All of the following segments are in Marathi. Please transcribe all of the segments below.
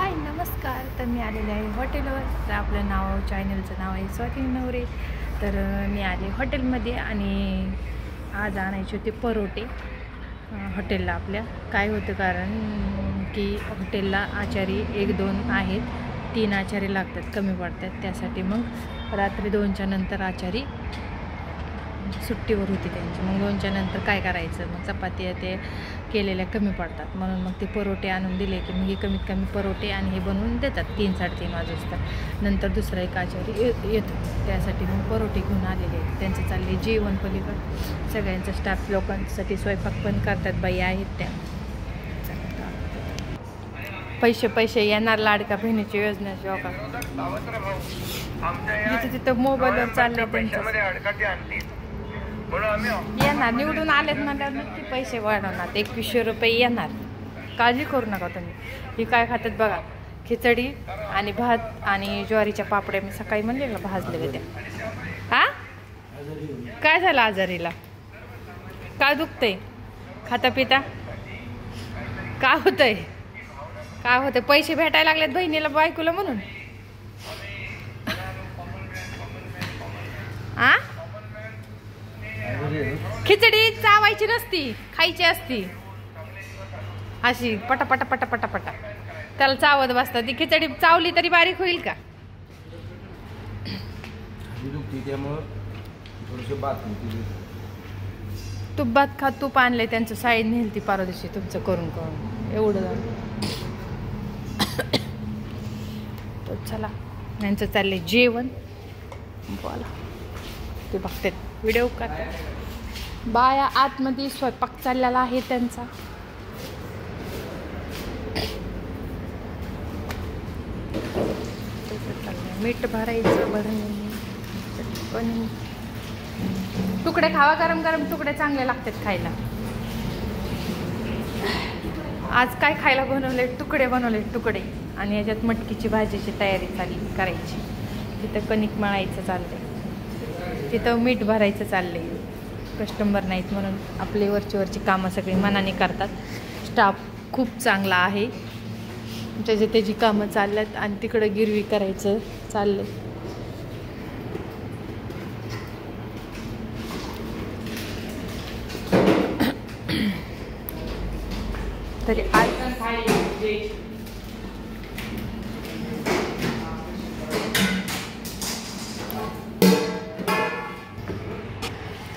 हाय नमस्कार. तर मी आलेले आहे हॉटेलवर. तर आपलं नाव चॅनलचं नाव आहे स्वाती नवरे. तर मी आले हॉटेलमध्ये आणि आज आणायचे होते परोठे हॉटेलला. आपल्या काय होतं कारण की हॉटेलला आचारी 1-2 आहेत, 3 आचारी लागतात, कमी पडतात. त्यासाठी मग रात्री 2च्या नंतर आचारी सुट्टीवर होती त्यांची. मग 2च्या नंतर काय करायचं, मग चपात्या ते केलेल्या कमी पडतात, म्हणून मग ते परोठे आणून दिले की मग हे कमीत कमी परोठे आणि हे बनवून देतात 3-3:30 वाजता. नंतर दुसरा एक आचारी येतो, त्यासाठी मग परोठे घेऊन आलेले आहेत. त्यांचं चालले जेवण पलीकडं. सगळ्यांचा स्टाफ लोकांसाठी स्वयंपाक पण करतात, बाई आहेत त्या. पैसे येणार लाडका बहिणीची योजना शोका जिथे तिथं मोबाईलवर चालले त्यांचं. येणार निवडून आलेत म्हणल्यावर नक्की पैसे वाढवणार. 2100 रुपये येणार, काळजी करू नका तुम्ही. ही काय खातात बघा, खिचडी आणि भात आणि ज्वारीच्या पापड्या. मी सकाळी म्हणले का भाजलेल्या त्या. काय झालं आजारीला, काय दुखतंय, खाता पिता काय होतंय, काय होतंय? पैसे भेटायला लागलेत बहिणीला बायकोला म्हणून. खिचडी चावायची नसती, खायची असती. अशी पटापटा पटापटा पटा त्याला चावत बसतात. ती खिचडी चावली तरी बारीक होईल का? तूप भात खा. तूप आणलंय त्यांचं, साईड नेल ती पारदिवशी तुमचं करून करून एवढं झालं. तर चला, यांचं चाललंय जेवण. बोला, ते बघतात व्हिडिओ करतात. बाया आतमध्ये स्वयंपाक चाललेला आहे त्यांचा. मीठ भरायचं, पण तुकडे खावा, गरम गरम तुकडे चांगले लागतात खायला. आज काय खायला बनवले? तुकडे बनवले, तुकडे. आणि याच्यात मटकीची भाजीची तयारी करायची. तिथं कणिक मळायचं चाललंय, तिथं मीठ भरायचं चाललंय. कस्टमर नाहीत म्हणून आपली वरची कामं सगळी मनाने करतात. स्टाफ खूप चांगला आहे, त्याची कामं चालल्यात. आणि तिकडं गिरवी करायचं चाललंय. तरी आज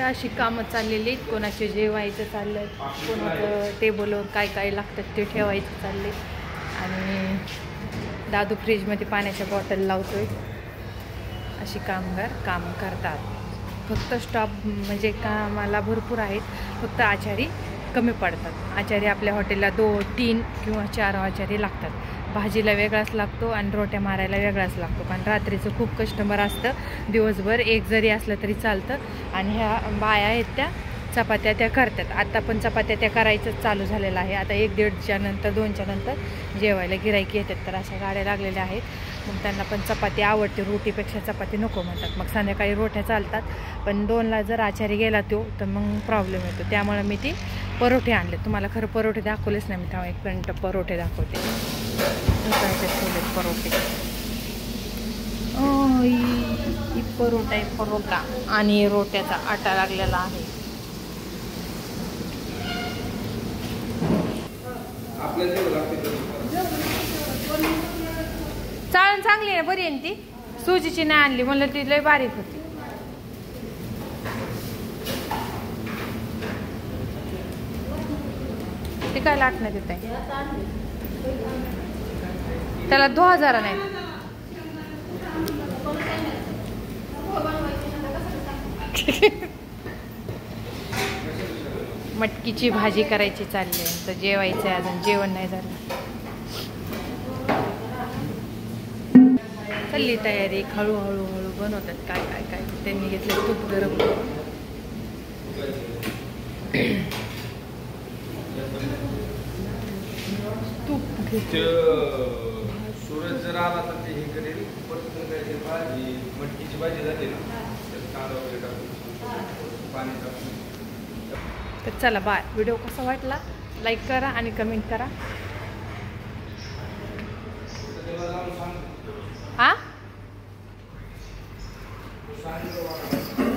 अशी कामं चाललेली आहेत. कोणाचे जेवायचं चाललंय, कोणाचं टेबलवर काय काय लागतं ते ठेवायचं चाललंय. आणि दादू फ्रीजमध्ये पाण्याच्या बॉटल लावतोय. अशी कामगार काम करतात. फक्त स्टॉप म्हणजे कामाला भरपूर आहेत, फक्त आचारी कमी पडतात. आचारी आपल्या हॉटेलला 2-3 किंवा 4 आचारी लागतात. भाजीला वेगळाच लागतो आणि रोट्या मारायला वेगळाच लागतो, कारण रात्रीचं खूप कस्टमर असतं. दिवसभर एक जरी असलं तरी चालतं. आणि ह्या बाया आहेत त्या चपात्या त्या करतात. आता पण चपात्या त्या करायचं चालू झालेलं आहे. आता 1-1:30च्या नंतर 2च्या नंतर जेवायला गिराईक येतात. तर अशा गाड्या लागलेल्या आहेत. मग त्यांना पण चपाती आवडते, रोटीपेक्षा चपाती नको म्हणतात. मग संध्याकाळी रोट्या चालतात. पण 2ला जर आचारी गेला तो तर मग प्रॉब्लेम येतो. त्यामुळे मी ती परोठे आणले. तुम्हाला खरं परोठे दाखवलेच नाही मी, तेव्हा एक मिनिट परोठे दाखवते. ठेवले परोठे. ही परोठा आहे, परोठा. आणि रोट्याचा आटा लागलेला आहे. चाळण चांगली आहे, बरी आहे ती. सुजीची नाही आणली, म्हणलं ती लय बारीक होती. ते काय लाटण्यात येत आहे त्याला 2000 नाही. मटकीची भाजी करायची चालली आहे. तर जेवायचं आहे, अजून जेवण नाही झालं. चालली तयारी. हळूहळू बनवतात काय काय काय. त्यांनी घेतलं तूप गरम करून. तूप सूरज जर आला तर ते हे करेल. भाजी मटकीची भाजी झाली ना, कांदा वगैरे टाकून पाणी टाकून. तर चला बाय. व्हिडिओ कसा वाटला लाईक करा आणि कमेंट करा. सांगितलं